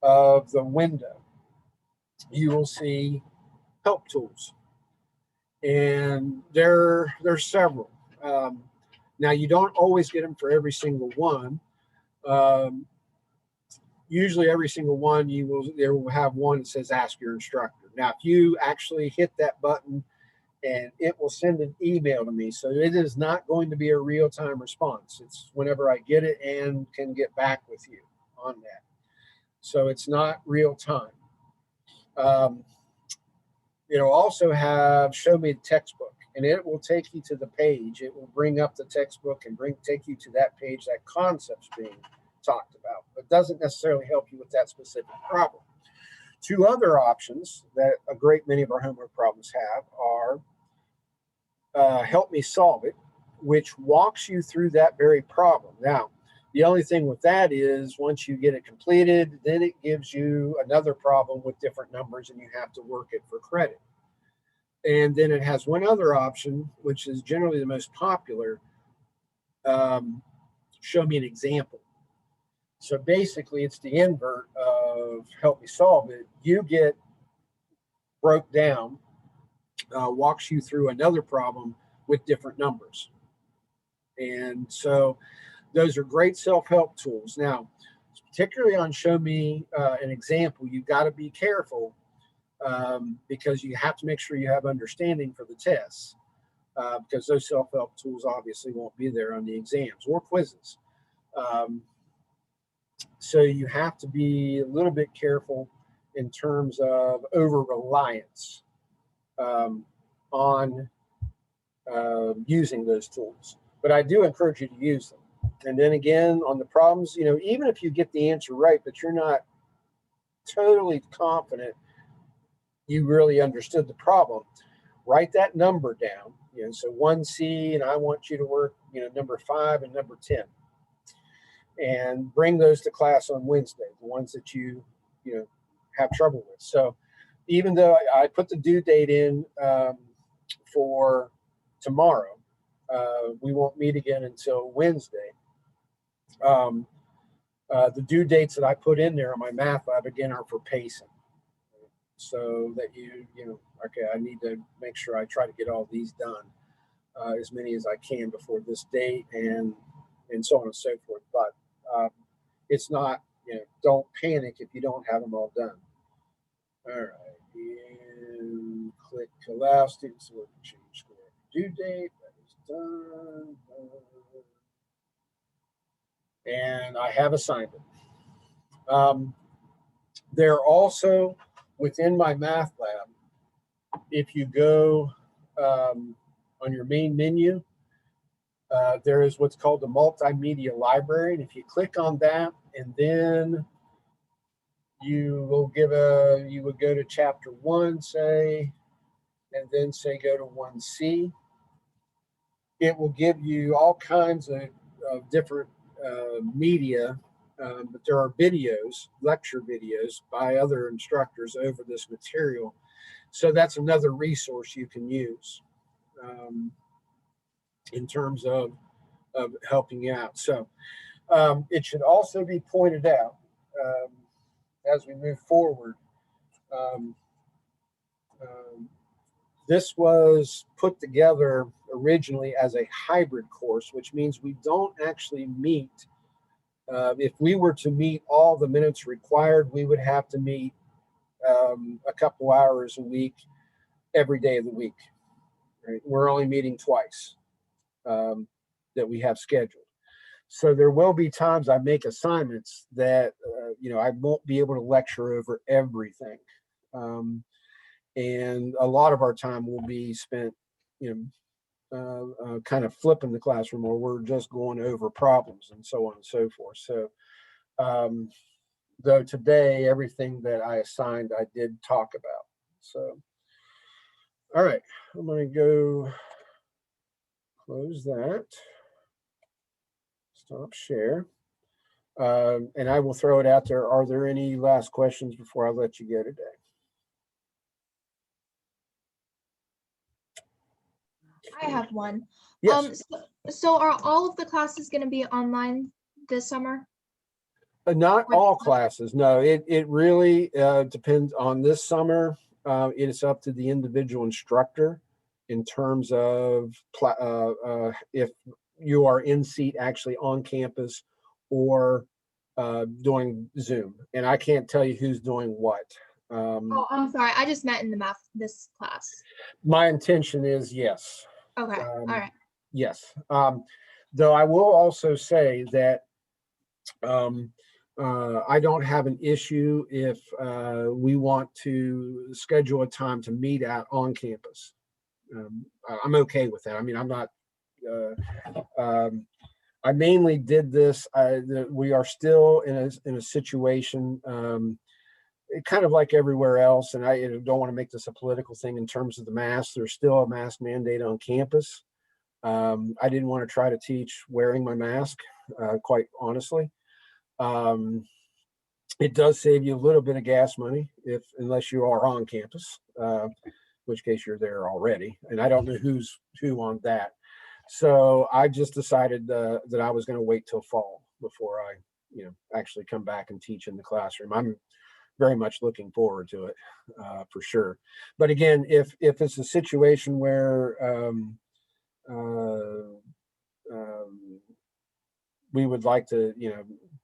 of the window, you will see help tools. And there's several. Now, you don't always get them for every single one. Usually every single one, there will have one that says ask your instructor. Now, if you actually hit that button, and it will send an email to me. So it is not going to be a real-time response. It's whenever I get it and can get back with you on that. So it's not real time. It'll also have show me the textbook, and it will take you to the page. It will bring up the textbook and take you to that page that concept's being talked about, but doesn't necessarily help you with that specific problem. 2 other options that a great many of our homework problems have are Help Me Solve It, which walks you through that very problem. Now, the only thing with that is once you get it completed, then it gives you another problem with different numbers and you have to work it for credit. And then it has one other option, which is generally the most popular, show me an example. So basically, it's the invert of Help Me Solve It. You get broke down, walks you through another problem with different numbers. And so those are great self-help tools. Now, particularly on Show Me an Example, you've got to be careful because you have to make sure you have understanding for the tests because those self-help tools obviously won't be there on the exams or quizzes. So you have to be a little bit careful in terms of over-reliance on using those tools. But I do encourage you to use them. And then again, on the problems, even if you get the answer right, but you're not totally confident you really understood the problem, write that number down. So 1C, and I want you to work, number 5 and number 10. And bring those to class on Wednesday, the ones that you have trouble with. So even though I put the due date in for tomorrow, we won't meet again until Wednesday. The due dates that I put in there on my math lab again are for pacing. So that okay, I need to make sure I try to get all these done, as many as I can before this date, and so on and so forth. But it's not, don't panic if you don't have them all done. All right, and click allow students to work and change score due date. That is done. And I have assigned it. They're also within my math lab. If you go on your main menu, there is what's called the multimedia library. And if you click on that, and then you would go to chapter 1, say, and then say go to 1C. It will give you all kinds of different media, but there are videos, lecture videos by other instructors over this material. So that's another resource you can use in terms of helping you out. So it should also be pointed out as we move forward. This was put together originally as a hybrid course, which means we don't actually meet. If we were to meet all the minutes required, we would have to meet a couple hours a week, every day of the week. Right? We're only meeting twice that we have scheduled. So there will be times I make assignments that, I won't be able to lecture over everything. And a lot of our time will be spent, kind of flipping the classroom, or we're just going over problems and so on and so forth. So, though today, everything that I assigned, I did talk about. So, all right, I'm going to go close that, stop share. And I will throw it out there. Are there any last questions before I let you go today? I have one. Yes. So are all of the classes going to be online this summer? Not all classes. No, it really depends on this summer. It is up to the individual instructor in terms of if you are in seat actually on campus or doing Zoom. And I can't tell you who's doing what. Oh, I'm sorry. I just meant in this class. My intention is yes. Okay. All right. Yes. Though I will also say that I don't have an issue if we want to schedule a time to meet out on campus. I'm okay with that. I mean, I'm not. I mainly did this. We are still in a situation, kind of like everywhere else, and I don't want to make this a political thing in terms of the mask. There's still a mask mandate on campus. I didn't want to try to teach wearing my mask, quite honestly. It does save you a little bit of gas money unless you are on campus, which case you're there already. And I don't know who's who on that. So I just decided that I was going to wait till fall before I, actually come back and teach in the classroom. I'm very much looking forward to it, for sure. But again, if it's a situation where we would like to,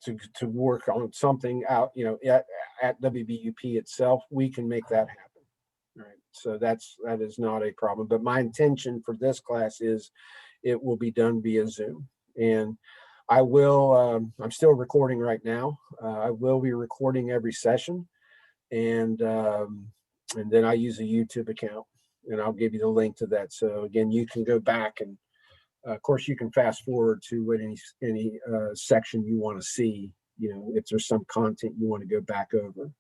to work on something out, at WBUP itself, we can make that happen. Right. So that is not a problem. But my intention for this class is it will be done via Zoom. And I will, I'm still recording right now. I will be recording every session. And then I use a YouTube account, and I'll give you the link to that. So again, you can go back, and of course you can fast forward to any section you want to see, if there's some content you want to go back over,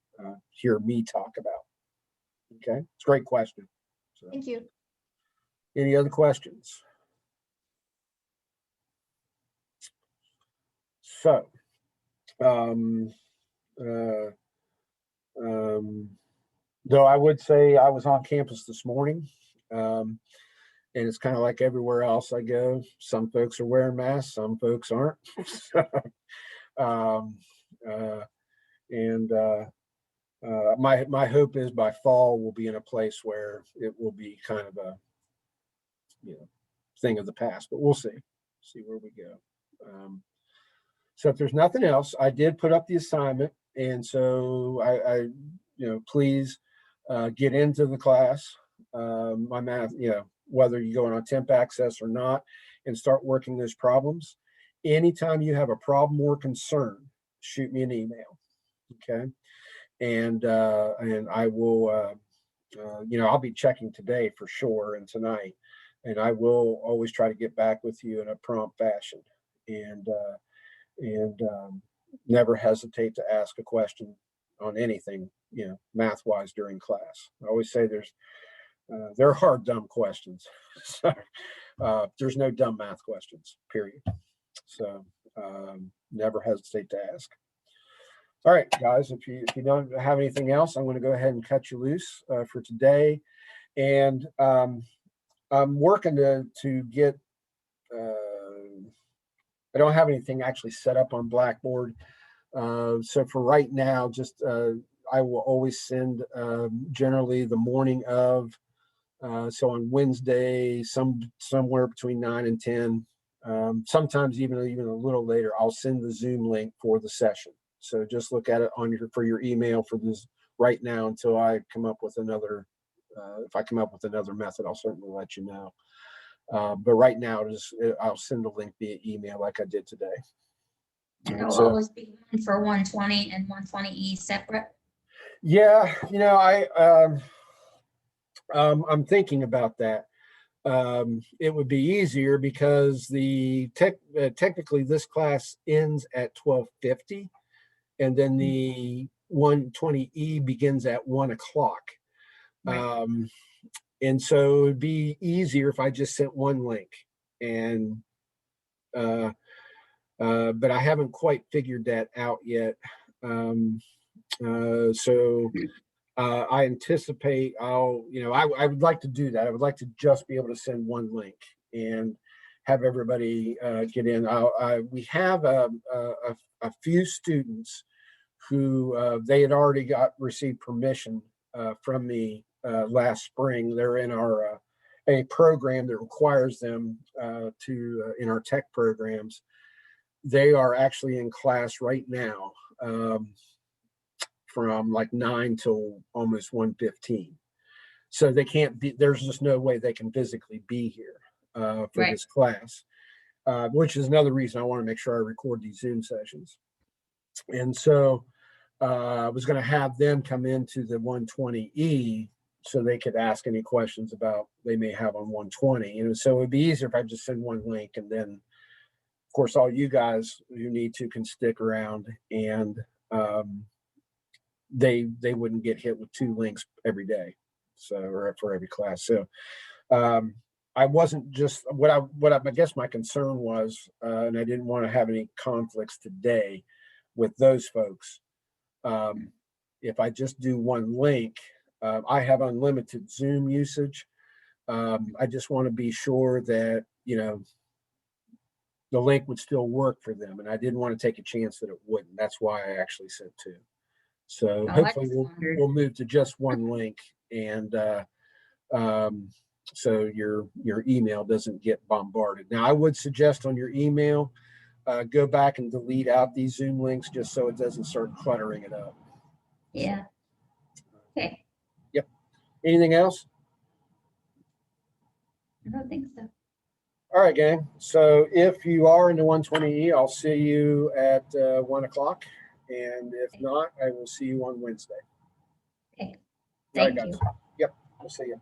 hear me talk about. Okay, it's a great question. So, Thank you. any other questions? So, though I would say I was on campus this morning, and it's kind of like everywhere else I go. Some folks are wearing masks, some folks aren't. My hope is by fall we'll be in a place where it will be kind of a thing of the past, but we'll see where we go. So if there's nothing else, I did put up the assignment, and so I please get into the class, my math, whether you go on temp access or not, and start working those problems. Anytime you have a problem or concern, shoot me an email. Okay. And I will, I'll be checking today for sure and tonight, and I will always try to get back with you in a prompt fashion, and never hesitate to ask a question on anything, math wise during class. I always say there are dumb questions. So, there's no dumb math questions, period. So never hesitate to ask. All right, guys, if you don't have anything else, I'm going to go ahead and cut you loose for today. And I'm working to get, I don't have anything actually set up on Blackboard. So for right now, just I will always send generally the morning of, so on Wednesday, somewhere between 9 and 10, sometimes even a little later, I'll send the Zoom link for the session. So just look at it for your email for this right now until I come up with another. If I come up with another method, I'll certainly let you know. But right now, I'll send the link via email like I did today. And it'll always be one for 120 and 120E separate. Yeah, I'm thinking about that. It would be easier because technically this class ends at 12:50, and then the 120E begins at 1 o'clock. Right. And so it would be easier if I just sent one link, and but I haven't quite figured that out yet. So I anticipate I would like to do that. I would like to just be able to send one link and have everybody get in. We have a few students who they had already received permission from me last spring. They're in our a program that requires them to in our tech programs. They are actually in class right now from like 9 till almost 1:15. So they can't be, there's just no way they can physically be here for Right. this class, which is another reason I want to make sure I record these Zoom sessions. And so I was going to have them come into the 120E so they could ask any questions about they may have on 120. And so it would be easier if I just send one link, and then of course all you guys who need to can stick around, and they wouldn't get hit with 2 links every day, so or for every class. So I wasn't just what I guess my concern was, and I didn't want to have any conflicts today with those folks. If I just do one link, I have unlimited Zoom usage. I just want to be sure that the link would still work for them, and I didn't want to take a chance that it wouldn't. That's why I actually sent 2. So hopefully we'll move to just one link, and so your email doesn't get bombarded. Now I would suggest on your email, go back and delete out these Zoom links just so it doesn't start cluttering it up. Yeah. Okay, Anything else? I don't think so. All right, gang. So if you are in the 120E, I'll see you at 1 o'clock. And if not, I will see you on Wednesday. Okay, All right, thank you. guys. Yep, we'll see you.